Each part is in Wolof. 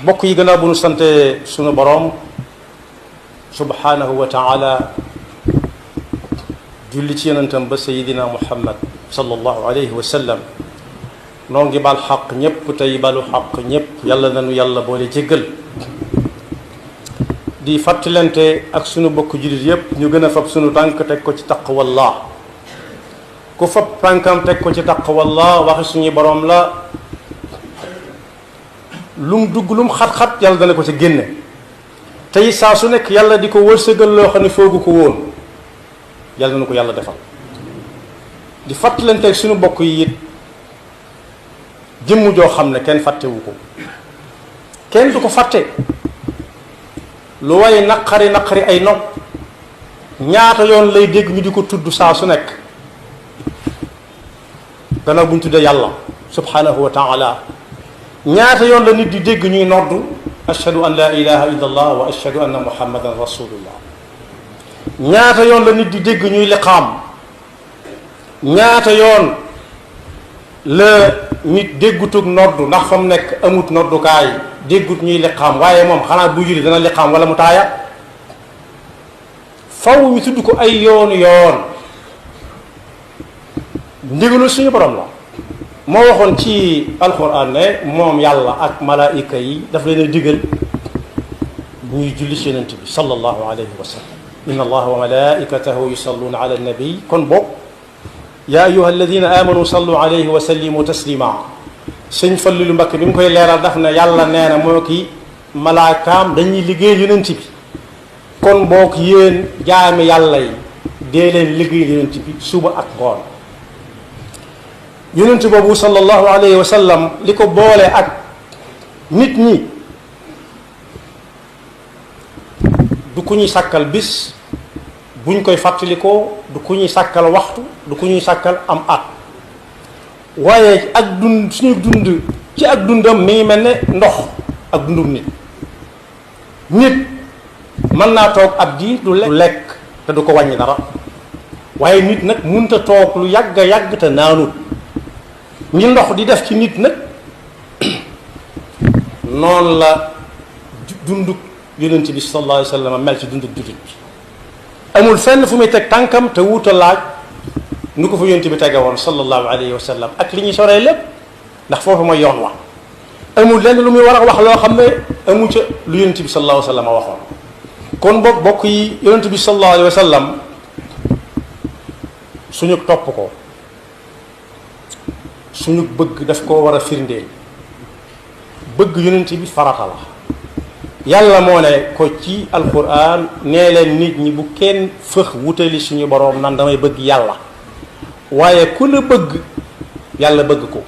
bokk yi gannaaw bu nu sante sunu boroom subhanahu wa taala julli ci yonentam ba sayidina muhammad sallallahu alayhi wa sallam noo ngi bal xaq ñépp tey balu xaq ñépp yàlla nanu yàlla boole jéggal di fàttalante ak sunu bokk jullit yépp ñu gën a fab sunu tànk teg ko ci taqwallah ku fab tànkam teg ko ci taqwallah waxi suñu boroom la lum dugg lum xat-xat yàlla dana ko ci génne tey saa su nekk yàlla di ko wërsëgal loo xam ne foogu ko woon yàlla na ko yàlla defal di fàttalante ak sunu bokk yi it jëmm joo xam ne kenn fàttewu ko kenn du ko fàtte lu way naqari naqari ay nopp ñaata yoon lay dégg ñu di ko tudd saa su nekk gannaaw bu ñu tuddee yàlla subhanahu wa taala ñaata yoon la nit di dégg ñuy noddu ashhadu an la ilaha illa allah wa ashhadu anna muhammadan rasulullah ñaata yoon la nit di dégg ñuy liqaam ñaata yoon la nit déggutug noddu ndax fa mu nekk amut noddukaay déggut ñuy liqaam waaye moom xanaa bu julli dana liqaam wala mu taaya faw ñu tudd ko ay yoonu yoon ndigalu suñu borom la moo waxoon ci alquran ne moom yàlla ak malaayika yi daf leen a digal ñuy julli ci yonent bi sallallahu alayhi wa sallam inna allaha wa malaikatahu yusalluna ala nabi kon boog yaa ayuha alladina amanu sallu alayhi wa sallimu taslima sëñ Fallilu Mbakke bi mu koy leeral daf ne yàlla nee na moo ki malaakaam dañuy liggéey yonent bi kon boog yéen jaami yàlla yi dee leen liggéey yonent bi suba ak ngoon yonent boobu sallallahu alayhi wa sallam li ko boole ak nit ñi du ku ñuy sàkkal bis buñ koy fàttalikoo du ku ñuy sàkkal waxtu du ku ñuy sàkkal am at waaye ak dund suñu dund ci ak dundam mi ngi mel ne ndox ak dundum nit mën naa toog ab diir du lekk te du ko wàññi dara waaye nit nag munta toog lu yàgg a yàgg te naanut ñi ndox di def ci nit nag noonu la dunduk yonent bi sallallahu alayhi wa sallam mel ci dunduk jullit bi amul fenn fu muy teg tànkam te wuuta laaj nu ko fa yonent bi tege woon sallallahu alayhi wa sallam ak li ñuy soree lépp ndax foofu mooy yoon wa amul lenn lu muy war a wax loo xam ne amu ca lu yonent bi sallallahu alayhi wa sallam waxoon kon boog bokk yi yonent bi sallallahu alayhi wa sallam suñu topp ko suñu bëgg daf koo war a firndeel bëgg yonent bi farata la yàlla moo ne ko ci alquran nee leen nit ñi bu kenn fëx wutali suñu boroom nan damay bëgg yàlla waaye ku la bëgg yàlla bëgg ko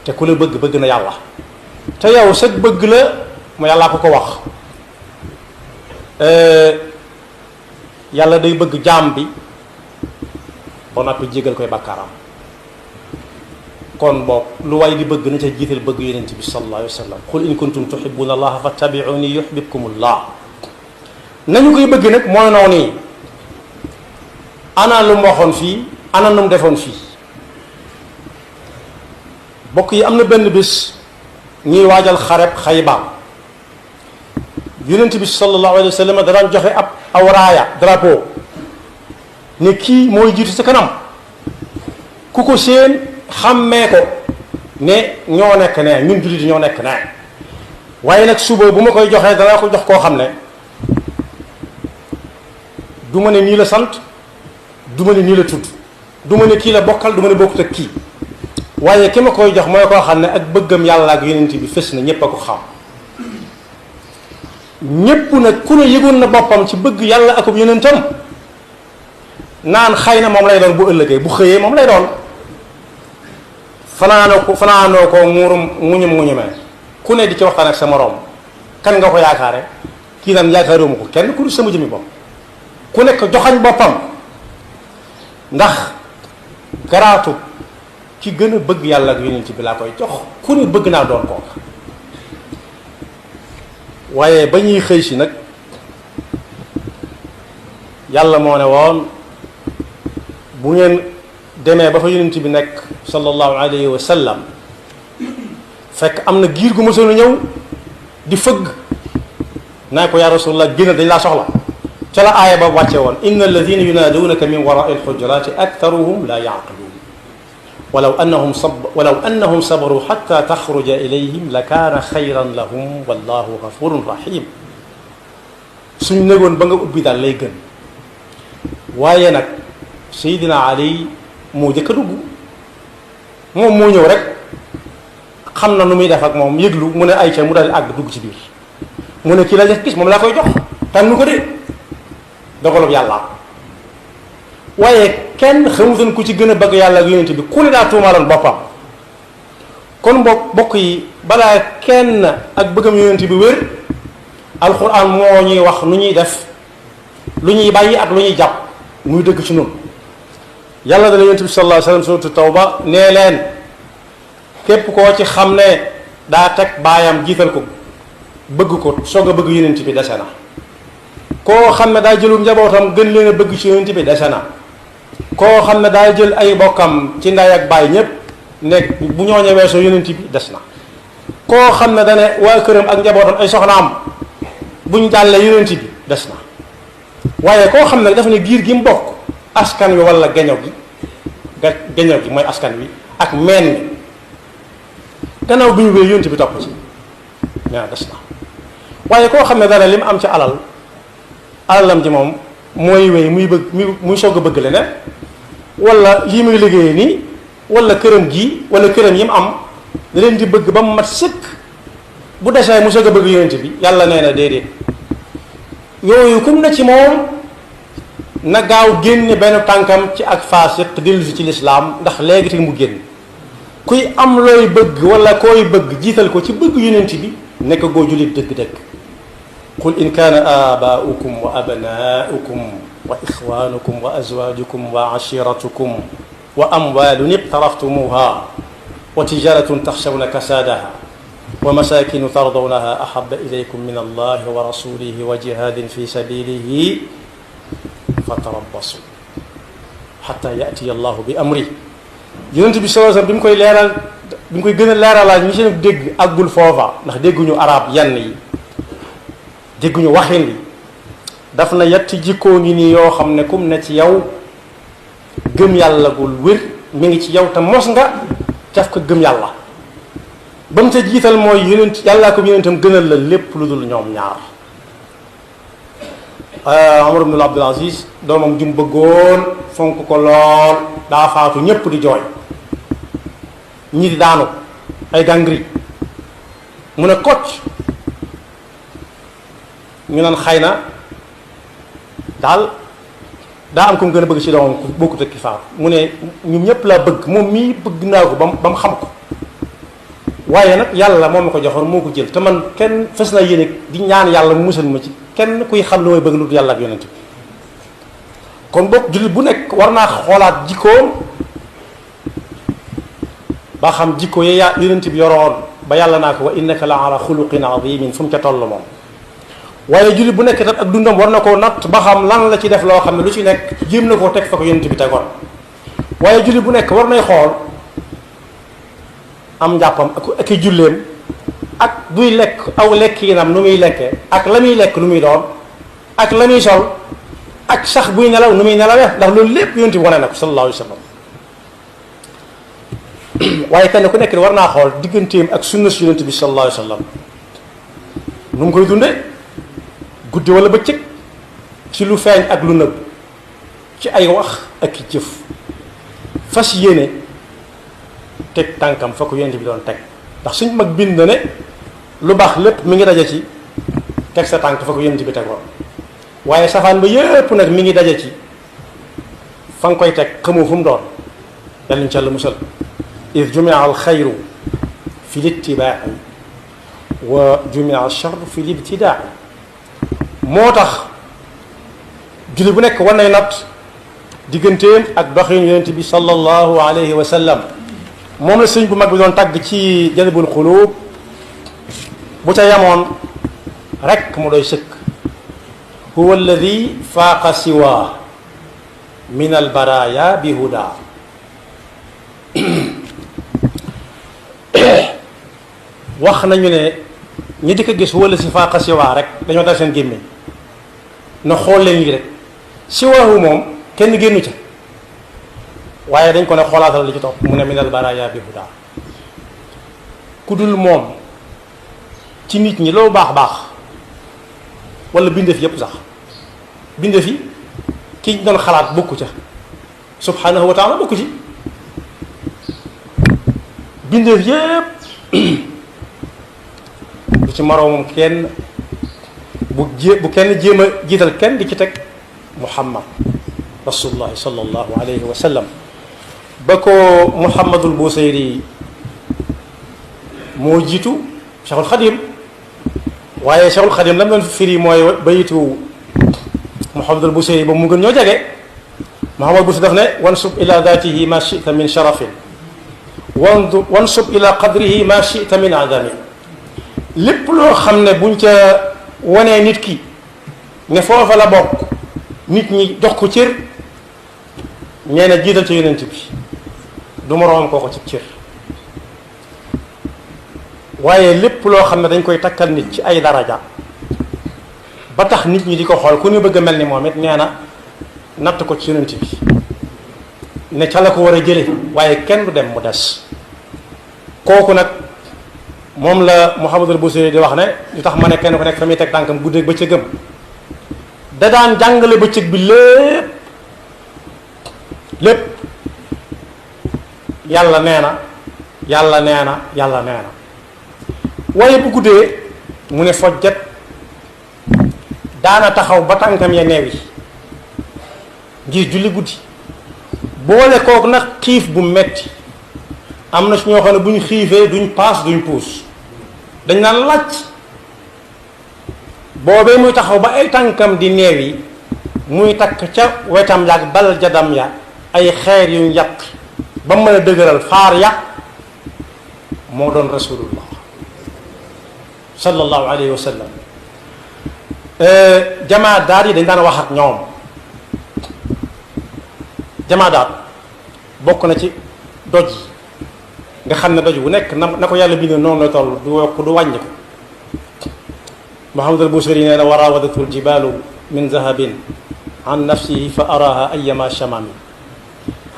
te ku la bëgg bëgg na yàlla te yow sag bëgg la mu yàllaa ko wax yàlla day bëgg jaam bi ba noppi jégal koy bàkkaaram kon boog lu way di bëgg na ca jiital bëgg yonent bi sallallahu alayhi wa sallam qul in kuntum tuhibbuna allaha fattabi'uni yuhbibkumullah nañu koy bëgg nag mooy noonu yi ana lu mu waxoon fii ana lu mu defoon fii bokk yi am na benn bés ñuy waajal xareb Xaybar yonent bi sallallahu alayhi wa sallam daan joxe ab awraaya drapeau ne kii mooy jiitu sa kanam ku ko séen xàmmee ko ne ñoo nekk ne ñun jullit ñoo nekk ne waaye nag suba bu ma koy joxee danaa ko jox koo xam ne du ma ne nii la sant du ma ne nii la tudd du ma ne kii la bokkal du ma ne bokkut ak kii waaye ki ma koy jox mooy koo xam ne ak bëggam yàlla ak yonent bi fës na ñépp a ko xam ñépp nag ku ne yëgoon na boppam ci bëgg yàlla ak yonentam naan xëy na moom lay doon bu ëllëgee bu xëyee moom lay doon fanaanoo ko muñumee ku ne di ci waxtaan ak sa moroom kan nga ko yaakaare kii naan yaakaaruma ko kenn ku dul sama jëmi bopp ku nekk joxañ boppam ndax garaatu ki gën a bëgg yàlla ak yonent bi laa koy jox ku ne bëgg naa doon kooka waaye ba ñuy xëy si nag yàlla moo ne woon bu ngeen demee ba fa yonent bi nekk sallallahu alayhi wa sallam fekk am na giir gu mësoon a ñëw di fëgg naa ko yaa rasulullah génn dañ laa soxla ca la aaya ba wàcce woon inna alladina yunaadunaka min warai alxujurati aktharuhum la yaqiluun walaw annahum sabaru xatta taxruja ilayhim la kaana xayran lahum wallahu gafurun rahim suñ négoon ba nga ubbi daal lay gën waaye nag Seydina Ali moo jëkk a dugg moom moo ñëw rek xam na nu muy def ak moom yëglu mu ne ay ca mu daal di àgg dugg ci biir mu ne kii la def gis moom laa koy jox tànnu ko de dogalub yàlla waaye kenn xamutoon ku ci gën a bëgg yàlla ak yonent bi ku ne daa tuumaaloon boppam kon bokk yi balaa kenn ak bëggam yonent bi wér alxuraan moo ñuy wax nu ñuy def lu ñuy bàyyi ak lu ñuy jàpp muy dëgg ci noonu yàlla dana yonent bi sallallahu alayhi wasallam suratu tawba nee leen képp koo ci xam ne daa teg baayam jiital ko bëgg ko soog a bëgg yonent bi dese na koo xam ne daa jëlul njabootam gën leen a bëgg ci yonent bi dese na koo xam ne daa jël ay bokkam ci nday ak baay ñépp nekk bu ñooñee weesoo yonent bi des na koo xam ne dane waa këram ak njabootam ay soxnaam buñ jàllee yonent bi des na waaye koo xam ne dafa ne giir gi mu bokk askan wi wala geño gi mooy askan wi ak meen mi gannaaw bi ñu wéy yonent bi topp ci ñaa des na waaye koo xam ne dara li mu am ci alalam ji moom mooy wéy muy bëgg muy soog a bëgg leneen wala lii muy liggéeyee nii wala këram gii wala këram yi mu am da leen di bëgg ba mu mat sëkk bu desee mu soog a bëgg yonent bi yàlla nee na déedéet yooyu kum na ci moom na gaaw génne benn tànkam ci ak faasiq dellu si ci lislaam ndax léegi te mu génn kuy am looy bëgg wala koy bëgg jiital ko ci bëgg yonent bi nekk goo jullit dëgg-dëgg qul in kaana aabaa'ukum wa abnaa'ukum wa ixwaanukum wa azwaajukum wa ashiratukum wa amwaalun iqtaraftumuuha wa tijaratun taxshawna kasaadaha wa masaakinu tardawnaha ahabba ilaykum min allahi wa rasulihi wa jihaadin fi sabilihi fatarabbasu xatta yatiya allahu bi amri yonent bi sallallahu alayhi wasallam bi mu koy leeral bi mu koy gën a leeralaat ñi seen dégg àggul foofa ndax dégguñu arab yenn yi dégguñu waxin yi daf na yetti jikkoo ngi nii yoo xam ne kum ne ci yow gëm yàlla gul wér mi ngi ci yow te mos nga def ko gëm yàlla ba mu ca jiital mooy yonent yàllaa ko yonentam gënal la lépp lu dul ñoom ñaar Umar ibn Abdul Aziz doomam jum bëggoon fonk ko lool daa faatu ñépp di jooy ñi di daanu ay gangri mu ne kocc ñu naan xëy na daal daa am ko mu gën a bëgg ci doomam ku bokkut ak ki faatu mu ne ñun ñëpp laa bëgg moom mii bëgg naa ko ba mu xam ko waaye nag yàlla moom ma ko joxoon moo ko jël te man kenn fës na yéene di ñaan yàlla mu musal ma ci kenn kuy xam lu may bëgg lu dul yàlla ak yonent bi kon boog jullit bu nekk war naa xoolaat jikkoom ba xam jikko yi yonent bi yoroon ba yàlla naa ko wa innaka la ala xuluqin azimin fu mu ca toll moom waaye jullit bu nekk tam ak dundam war na koo natt ba xam lan la ci def loo xam ne lu ci nekk jéem na koo teg fa ko yonent bi tegoon waaye jullit bu nekk war nay xool am njàppam ak i julleem ak buy lekk aw lekkiinam nu muy lekkee ak la muy lekk lu muy doon ak la muy sol ak sax buy nelaw nu muy nelawee ndax loolu lépp yonent bi wane na ko sallallahu alayhi wa sallam waaye kenn ku nekk war naa xool digganteem ak sunna si yonent bi sallallahu alayhi wa sallam nu mu koy dundee guddi wala bëccëg ci lu feeñ ak lu nëbb ci ay wax ak i jëf fas yéene teg tànkam fa ko yonent bi doon teg ndax suñ mag bind na ne lu baax lépp mi ngi daje ci teg sa tànk fa ko yonent bi tegoon waaye safaan ba yépp nag mi ngi daje ci fa nga koy teg xamoo fu mu doon yàlla incha allah musal id jumia al xayru fi littibaai wa jumia al char fi libtidaai moo tax julli bu nekk war nay natt digganteem ak doxin yonent bi sallallahu alayhi wa sallam moom la sëñ bu mag bi doon tàgg ci jalbul xuluub bu ca yamoon rek mu doy sëkk huwa alladi faaqa siwa min albaraya bi huda wax nañu ne ñi di ko gis wala si faaqa siwaa rek dañoo dal seen gémmiñ na xool leen lii rek siwaahu moom kenn génnu ca waaye dañ ko ne xoolaatal li ci topp mu ne minal baraaya bi hudaa ku dul moom ci nit ñi loolu baax baax wala bindeef yépp sax bindeef yi ki ñu doon xalaat bokku ca subhanahu wa taala bokku ci bindeef yépp bu ci moroomam kenn bu kenn jéem a jiital kenn di ci teg muhammad rasulullahi sallallahu alayhi wa sallam ba ko muhammadul busayri moo jiitu cheikhul xadim waaye cheikhul xadim lam doon firi mooy bayitu muhammadul busayri ba mu gën ñoo jege muhammad busayri daf ne wansub ila datihi ma chita min sharafin wansub ila qadrihi ma chita min adami lépp loo xam ne buñ ca wanee nit ki ne foofa la bokk nit ñi jox ko cër nee na jiital ci yonent bi du moroom kooko ci cër waaye lépp loo xam ne dañ koy takkal nit ci ay daraja ba tax nit ñi di ko xool ku ne bëgg a mel ni moom it nee na natt ko ci yonent bi ne ca la ko war a jële waaye kenn du dem mu des kooku nag moom la Muhammadul Busiri di wax ne li tax ma ne kenn ku nekk fa muy teg tànkam guddeeg bëccëgam da daan jàngale bëccëg bi lépp yàlla nee na yàlla nee na yàlla nee na waaye bu guddee mu ne fojjat daana taxaw ba tànkam ya neew yi ngir julli guddi boole kook nag xiif bu metti am na su ñoo xam ne bu ñu xiifee duñ paas duñ puus dañ naan làcc boobee muy taxaw ba ay tànkam di neew yi muy takk ca wetam yaag bal jadam ya ay xeer yuñ yàq ba mën a dëgëral faar ya moo doon rasulullah sallallahu alayhi wa sallam jamaadaat yi dañ daan wax ak ñoom jamaadaat bokk na ci doj yi nga xam ne doj bu nekk na ko yàlla bindee noonu la toll du yokk du wàññi ko Muhammad al-Busiri nee na wa raawadatu al-jibaalu min zahabin an nafsihi fa araha ayyama shamami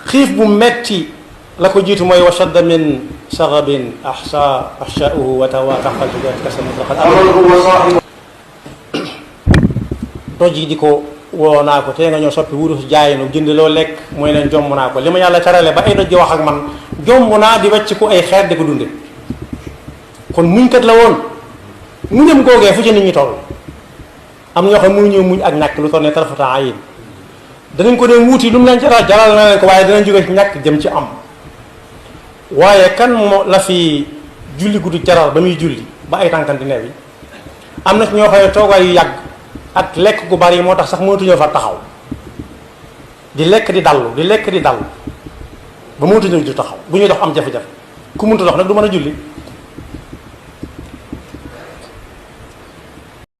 xiif bu metti la ko jiitu mooy wa shadda min saxabin ahshauhu wa tawataxal doj yi di ko woo naa ko tey nga ñoo soppi wurus jaay nu jënd loo lekk mooy leen jomb naa ko li ma yàlla carale ba ay doj di wax ak man jomb naa di wecc ko ay xeer di ko dunde kon muñ kat la woon mu dem googee fu ci nit ñi toll am ñoo xam mu ñëw muñ ak ñàkk lu toll ne tarfata ayin danañ ko dem wuuti lu mu leen jaral na leen ko waaye danañ jóge ci ñàkk jëm ci am waaye kan moo la fi julli guddi jaral ba muy julli ba ay tànkan di neew yi am na ci ñoo xam ne toogaay yu yàgg ak lekk gu bari moo tax sax mënatuñoo fa taxaw di lekk di dallu di lekk di dallu ba mënatuñoo ju taxaw bu ñuy dox am jafe-jafe ku mënta dox nag du mën a julli